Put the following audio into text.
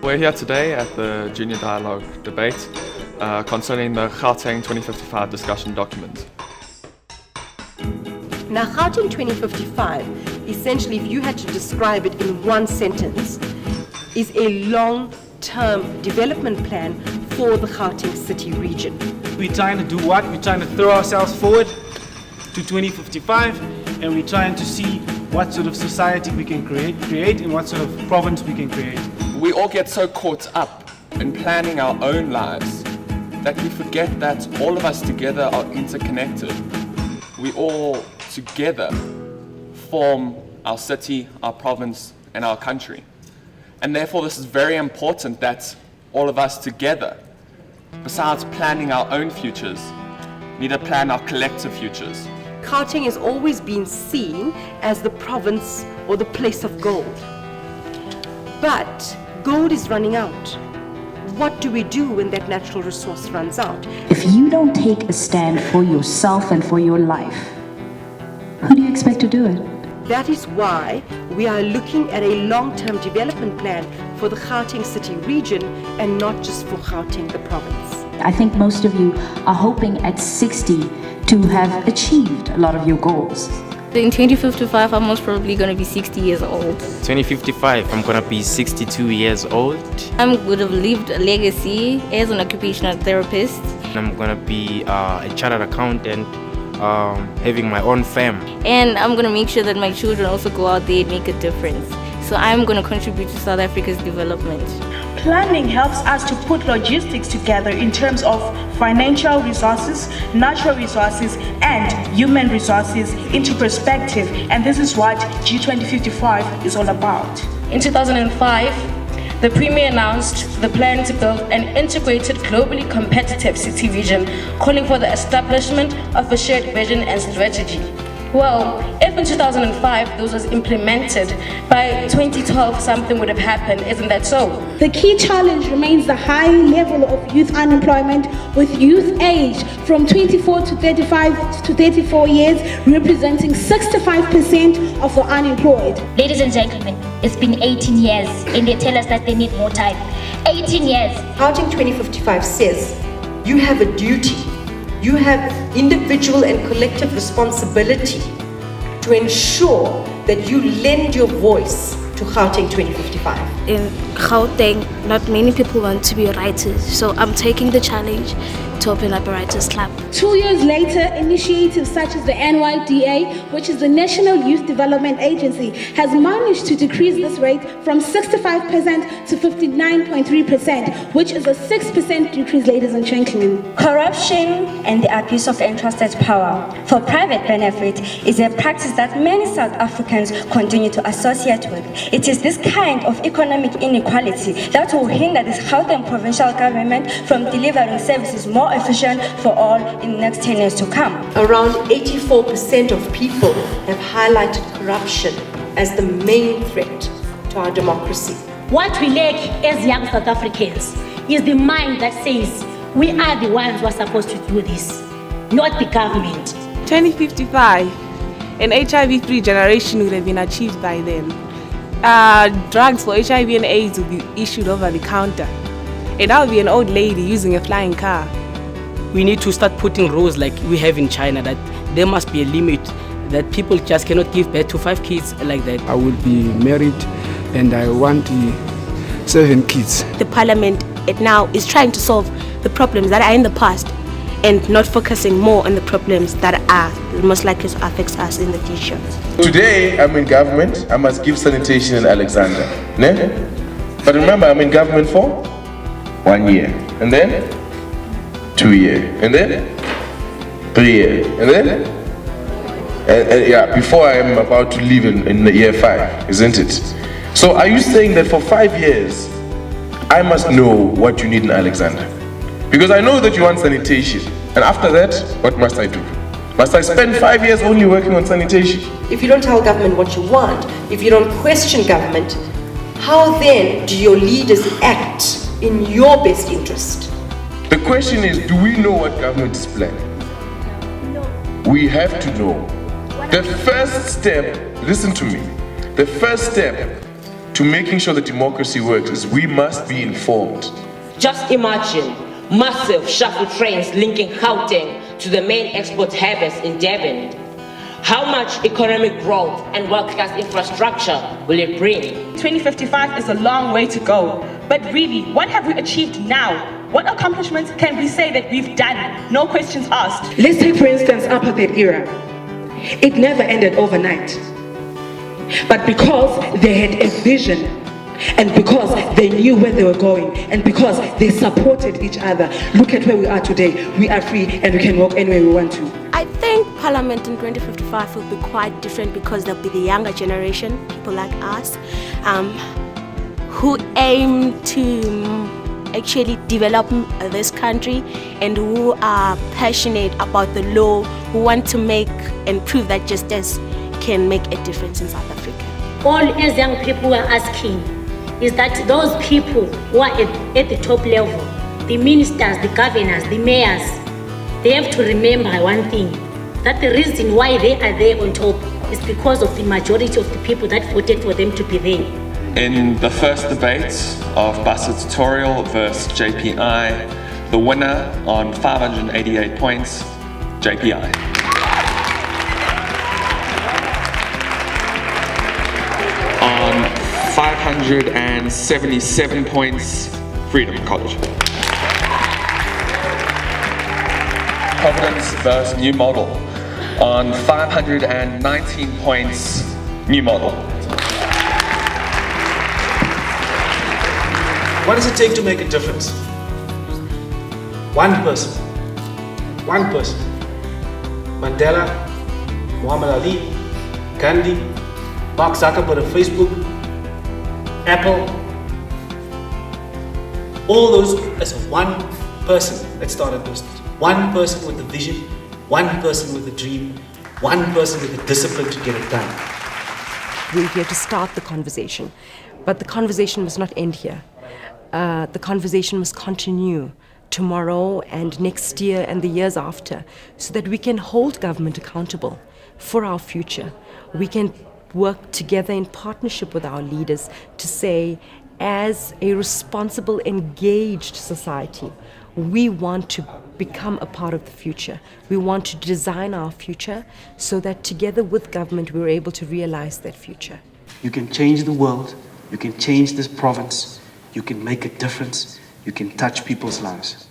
We're here today at the Junior Dialogue debate concerning the Gauteng 2055 discussion document. Now, Gauteng 2055, essentially, if you had to describe it in one sentence, is a long-term development plan for the Gauteng city region. We're trying to do what? We're trying to throw ourselves forward to 2055, and we're trying to see what sort of society we can create and what sort of province we can create. We all get so caught up in planning our own lives that we forget that all of us together are interconnected. We all together form our city, our province, and our country. And therefore, this is very important that all of us together, besides planning our own futures, need to plan our collective futures. Gauteng has always been seen as the province or the place of gold. But gold is running out. What do we do when that natural resource runs out? If you don't take a stand for yourself and for your life, who do you expect to do it? That is why we are looking at a long-term development plan for the Gauteng city region and not just for Gauteng, the province. I think most of you are hoping at 60 to have achieved a lot of your goals. In 2055, I'm most probably going to be 60 years old. 2055, I'm going to be 62 years old. I would have lived a legacy as an occupational therapist. I'm going to be a chartered accountant, having my own firm. And I'm going to make sure that my children also go out there and make a difference. So I'm going to contribute to South Africa's development. Planning helps us to put logistics together in terms of financial resources, natural resources, and human resources into perspective, and this is what G2055 is all about. In 2005, the Premier announced the plan to build an integrated, globally competitive city vision, calling for the establishment of a shared vision and strategy. Well, if in 2005 those was implemented, by 2012 something would have happened, isn't that so? The key challenge remains the high level of youth unemployment, with youth age from 24 to 35 to 34 years representing 65% of the unemployed. Ladies and gentlemen, it's been 18 years and they tell us that they need more time. 18 years. Gauteng 2055 says you have a duty. You have individual and collective responsibility to ensure that you lend your voice to Gauteng 2055. In Gauteng, not many people want to be writers, so I'm taking the challenge to open up a writers' club. 2 years later, initiatives such as the NYDA, which is the National Youth Development Agency, has managed to decrease this rate from 65% to 59.3%, which is a 6% decrease, ladies and gentlemen. Corruption and the abuse of entrusted power for private benefit is a practice that many South Africans continue to associate with. It is this kind of economic inequality that will hinder this Gauteng provincial government from delivering services more efficient for all in the next 10 years to come. Around 84% of people have highlighted corruption as the main threat to our democracy. What we lack as young South Africans is the mind that says we are the ones who are supposed to do this, not the government. 2055, an HIV-free generation would have been achieved by then. Drugs for HIV and AIDS will be issued over the counter, and I will be an old lady using a flying car. We need to start putting rules like we have in China, that there must be a limit, that people just cannot give birth to 5 kids like that. I will be married and I want 7 kids. The parliament now is trying to solve the problems that are in the past and not focusing more on the problems that are most likely to affect us in the future. Today, I'm in government. I must give sanitation in Alexander. Ne? But remember, I'm in government for 1 year. And then 2 years. And then 3 years. And then yeah, before I am about to leave in year 5, isn't it? So are you saying that for 5 years, I must know what you need in Alexander? Because I know that you want sanitation. And after that, what must I do? Must I spend 5 years only working on sanitation? If you don't tell government what you want, if you don't question government, how then do your leaders act in your best interest? The question is, do we know what government is planning? No. We have to know. The first step, listen to me, the first step to making sure that democracy works is we must be informed. Just imagine massive shuttle trains linking Gauteng to the main export hubs in Durban. How much economic growth and world-class infrastructure will it bring? 2055 is a long way to go, but really, what have we achieved now? What accomplishments can we say that we've done? No questions asked. Let's take, for instance, apartheid era. It never ended overnight. But because they had a vision, and because they knew where they were going, and because they supported each other, look at where we are today. We are free and we can walk anywhere we want to. I think Parliament in 2055 will be quite different because there'll be the younger generation, people like us, who aim to actually develop this country and who are passionate about the law, who want to make and prove that justice can make a difference in South Africa. All as young people are asking is that those people who are at the top level, the ministers, the governors, the mayors, they have to remember one thing, that the reason why they are there on top is because of the majority of the people that voted for them to be there. In the first debate of Basa Tutorial versus JPI, the winner on 588 points, JPI. On 577 points, Freedom College. Providence versus New Model. On 519 points, New Model. What does it take to make a difference? One person. One person. Mandela, Muhammad Ali, Gandhi, Mark Zuckerberg of Facebook, Apple. All those as one person that started this. One person with a vision, one person with a dream, one person with the discipline to get it done. We're here to start the conversation, but the conversation must not end here. The conversation must continue tomorrow and next year and the years after, so that we can hold government accountable for our future. We can work together in partnership with our leaders to say, as a responsible, engaged society, we want to become a part of the future. We want to design our future so that together with government, we're able to realize that future. You can change the world, you can change this province, you can make a difference, you can touch people's lives.